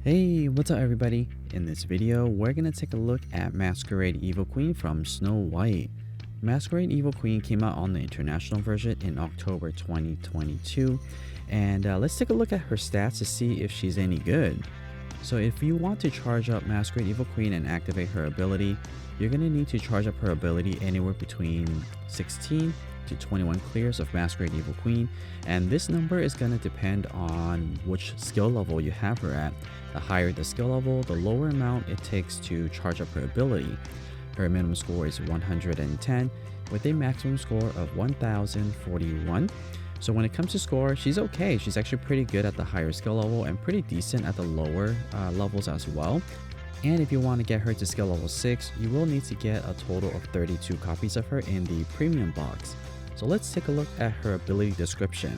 Hey, what's up everybody? In this video, we're gonna take a look at Masquerade Evil Queen from Snow White. Masquerade Evil Queen came out on the international version in October 2022, and let's take a look at her stats to see if she's any good. So if you want to charge up Masquerade Evil Queen and activate her ability, you're gonna need to charge up her ability anywhere between 16 to 21 clears of Masquerade Evil Queen, and this number is going to depend on which skill level you have her at. The higher the skill level, the lower amount it takes to charge up her ability. Her minimum score is 110 with a maximum score of 1041. So when it comes to score, she's okay. She's actually pretty good at the higher skill level and pretty decent at the lower levels as well. And if you want to get her to skill level 6, you will need to get a total of 32 copies of her in the premium box. So let's take a look at her ability description.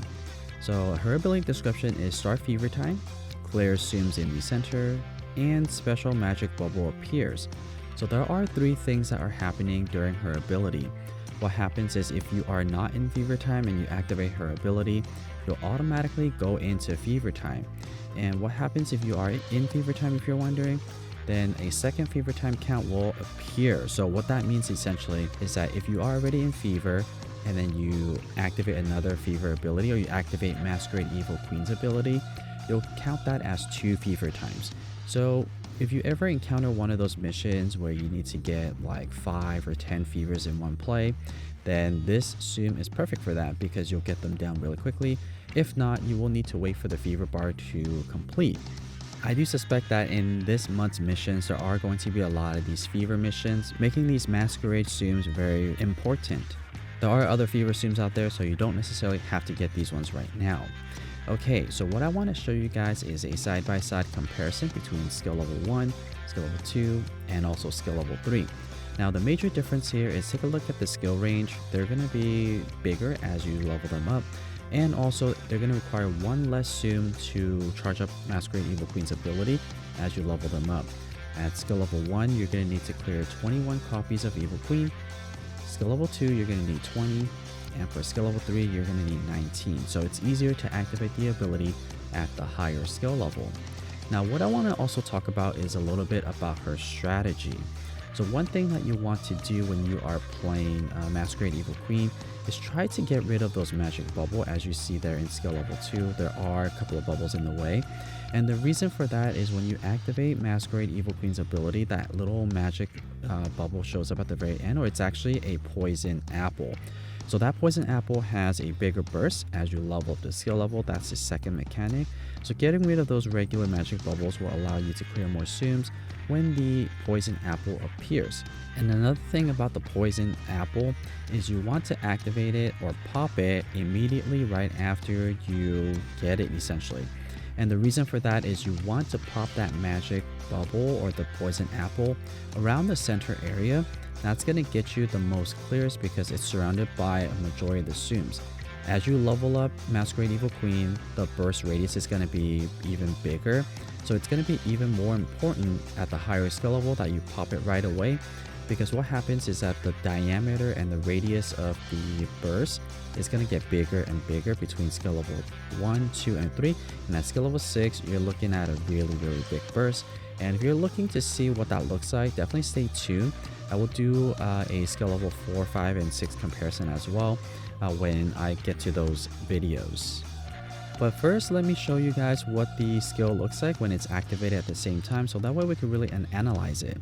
So her ability description is Start Fever Time, Claire zooms in the center, and Special Magic Bubble appears. So there are 3 things that are happening during her ability. What happens is if you are not in Fever Time and you activate her ability, you'll automatically go into Fever Time. And what happens if you are in Fever Time, if you're wondering? Then a second Fever Time count will appear. So what that means essentially is that if you are already in Fever, and then you activate another fever ability, or you activate Masquerade Evil Queen's ability, you'll count that as 2 fever times. So if you ever encounter one of those missions where you need to get like 5 or 10 fevers in one play, then this Tsum is perfect for that because you'll get them down really quickly. If not, you will need to wait for the fever bar to complete. I do suspect that in this month's missions, there are going to be a lot of these fever missions, making these Masquerade Tsums very important. There are other fever Tsums out there, so you don't necessarily have to get these ones right now. Okay, so what I want to show you guys is a side-by-side comparison between skill level 1, skill level 2, and also skill level 3. Now the major difference here is take a look at the skill range. They're going to be bigger as you level them up, and also they're going to require 1 less Tsum to charge up Masquerade Evil Queen's ability as you level them up. At skill level 1, you're going to need to clear 21 copies of Evil Queen. Skill level 2, you're going to need 20, and for skill level 3, you're going to need 19. So it's easier to activate the ability at the higher skill level. Now what I want to also talk about is a little bit about her strategy. So one thing that you want to do when you are playing Masquerade Evil Queen is try to get rid of those magic bubble. As you see there in skill level 2, there are a couple of bubbles in the way. And the reason for that is when you activate Masquerade Evil Queen's ability, that little magic bubble shows up at the very end, or it's actually a poison apple. So that poison apple has a bigger burst as you level up the skill level. That's the second mechanic. So getting rid of those regular magic bubbles will allow you to clear more Tsums when the poison apple appears. And another thing about the poison apple is you want to activate it or pop it immediately right after you get it essentially. And the reason for that is you want to pop that magic bubble or the poison apple around the center area. That's going to get you the most clears because it's surrounded by a majority of the Tsums. As you level up Masquerade Evil Queen, the burst radius is going to be even bigger. So it's going to be even more important at the higher skill level that you pop it right away, because what happens is that the diameter and the radius of the burst is going to get bigger and bigger between skill level 1, 2, and 3. And at skill level 6, you're looking at a really big burst. And if you're looking to see what that looks like, definitely stay tuned. I will do a skill level 4, 5, and 6 comparison as well when I get to those videos. But first, let me show you guys what the skill looks like when it's activated at the same time, so that way we can really analyze it.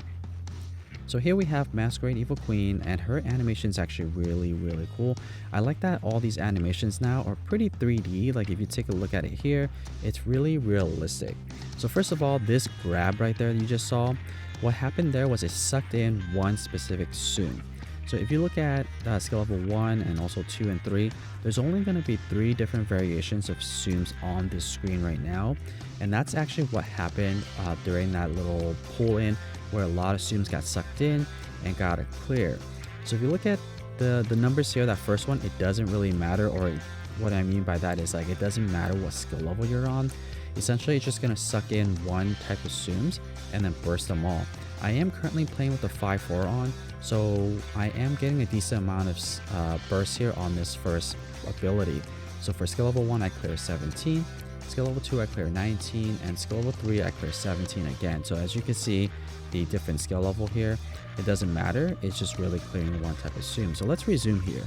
So here we have Masquerade Evil Queen, and her animation is actually really cool. I like that all these animations now are pretty 3D. Like if you take a look at it here, it's really realistic. So first of all, this grab right there that you just saw, what happened there was it sucked in one specific Tsum. So if you look at skill level 1 and also 2 and 3, there's only going to be 3 different variations of Tsums on this screen right now. And that's actually what happened during that little pull-in where a lot of Tsums got sucked in and got a clear. So if you look at the numbers here, that first one, it doesn't really matter, or what I mean by that is like it doesn't matter what skill level you're on. Essentially, it's just going to suck in one type of Tsums and then burst them all. I am currently playing with the 5-4 on, so I am getting a decent amount of burst here on this first ability. So for skill level 1, I clear 17. Skill level 2 I clear 19, and skill level 3 I clear 17 again. So as you can see, the different skill level here, it doesn't matter, it's just really clearing one type of Tsum. So let's resume here.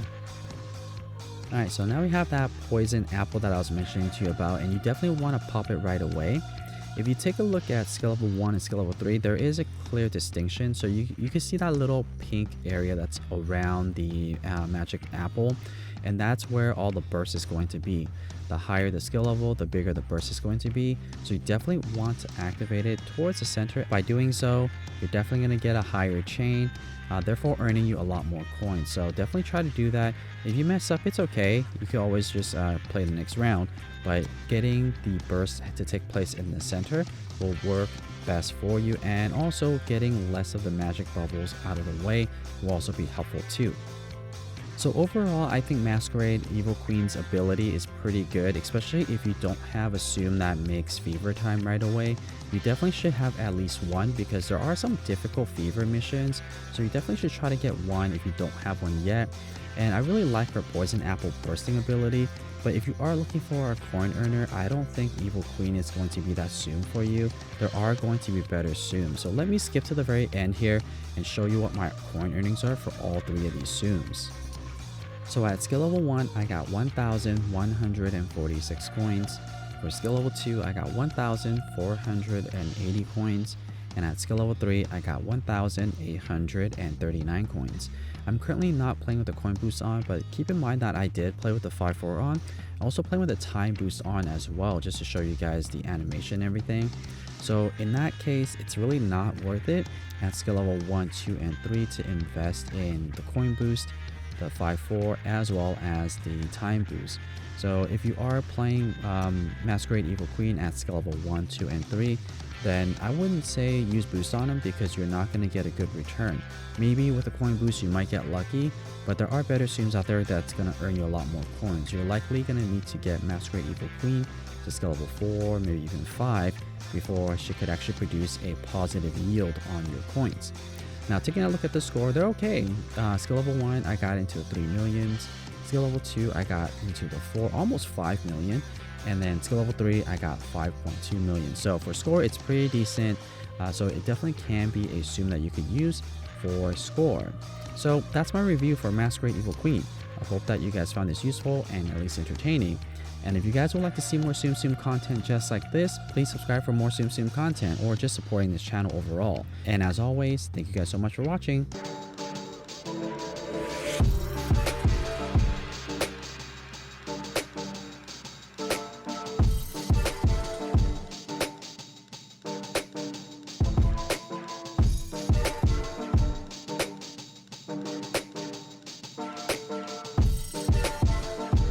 Alright, so now we have that poison apple that I was mentioning to you about, and you definitely want to pop it right away. If you take a look at skill level 1 and skill level 3, there is a clear distinction. So you can see that little pink area that's around the magic apple, and that's where all the burst is going to be. The higher the skill level, the bigger the burst is going to be. So you definitely want to activate it towards the center. By doing so, you're definitely going to get a higher chain, therefore earning you a lot more coins. So definitely try to do that. If you mess up, it's okay. You can always just play the next round. But getting the burst to take place in the center will work best for you, and also getting less of the magic bubbles out of the way will also be helpful too. So overall, I think Masquerade Evil Queen's ability is pretty good, especially if you don't have a Tsum that makes fever time right away. You definitely should have at least one, because there are some difficult fever missions, so you definitely should try to get one if you don't have one yet. And I really like her poison apple bursting ability, but if you are looking for a coin earner, I don't think Evil Queen is going to be that Tsum for you. There are going to be better Tsum. So let me skip to the very end here and show you what my coin earnings are for all three of these Tsums. So at skill level 1, I got 1,146 coins. For skill level 2, I got 1,480 coins. And at skill level 3, I got 1,839 coins. I'm currently not playing with the coin boost on, but keep in mind that I did play with the 5-4 on. I also play with the time boost on as well, just to show you guys the animation and everything. So in that case, it's really not worth it at skill level 1, 2, and 3 to invest in the coin boost, the 5-4, as well as the time boost. So if you are playing Masquerade Evil Queen at skill level 1, 2, and 3, then I wouldn't say use boost on them, because you're not going to get a good return. Maybe with a coin boost you might get lucky, but there are better Tsums out there that's going to earn you a lot more coins. You're likely going to need to get Masquerade Evil Queen to skill level 4, maybe even 5, before she could actually produce a positive yield on your coins. Now, taking a look at the score, they're okay. Skill level 1, I got into 3 millions. Skill level 2, I got into the 4, almost 5 million. And then skill level 3, I got 5.2 million. So for score, it's pretty decent. So it definitely can be a Tsum that you could use for score. So that's my review for Masquerade Evil Queen. I hope that you guys found this useful and at least entertaining. And if you guys would like to see more Tsum Tsum content just like this, please subscribe for more Tsum Tsum content, or just supporting this channel overall. And as always, thank you guys so much for watching.